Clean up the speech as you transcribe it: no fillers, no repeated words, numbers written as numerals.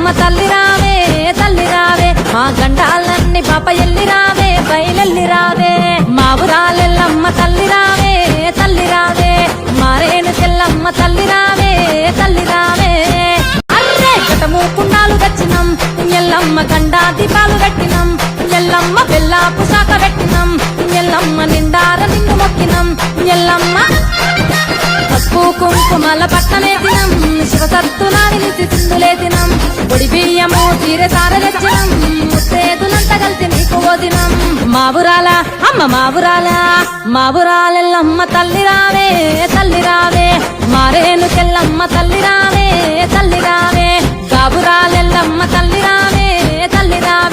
ఎల్లమ్మ తల్లి రావే తల్లి రావే మా గండాలన్నీ పాప ఎల్లి రావే బయలెల్లి రావే మా ఊరాలెల్లమ్మ తల్లి రావే తల్లి రావే మారేను తెల్లమ్మ తల్లి రావే తల్లి రావే అర్రే కటము కుండాలు తెచ్చినం ఎల్లమ్మ గండా దీపాలు పెట్టినం ఎల్లమ్మ బెల్లాపు శాఖ పెట్టినం ఎల్లమ్మ నిండార నిన్ను మొక్కినం ఎల్లమ్మ పసుపు కుంకుమల పట్టనే తినం శివసత్తులాని నిసి సింధులే తినం పొడి బియ్యము తీరే సార తెచ్చినం ముత్తేదులంత కలిసి నీకు ఓదినం మా ఊరాల అమ్మ మా ఊరాలెల్లమ్మ తల్లి రావే తల్లి రావే మారేను తెల్లమ్మ తల్లి రావే తల్లి రావే గాబురాలెల్లమ్మ తల్లి రావే తల్లి రావే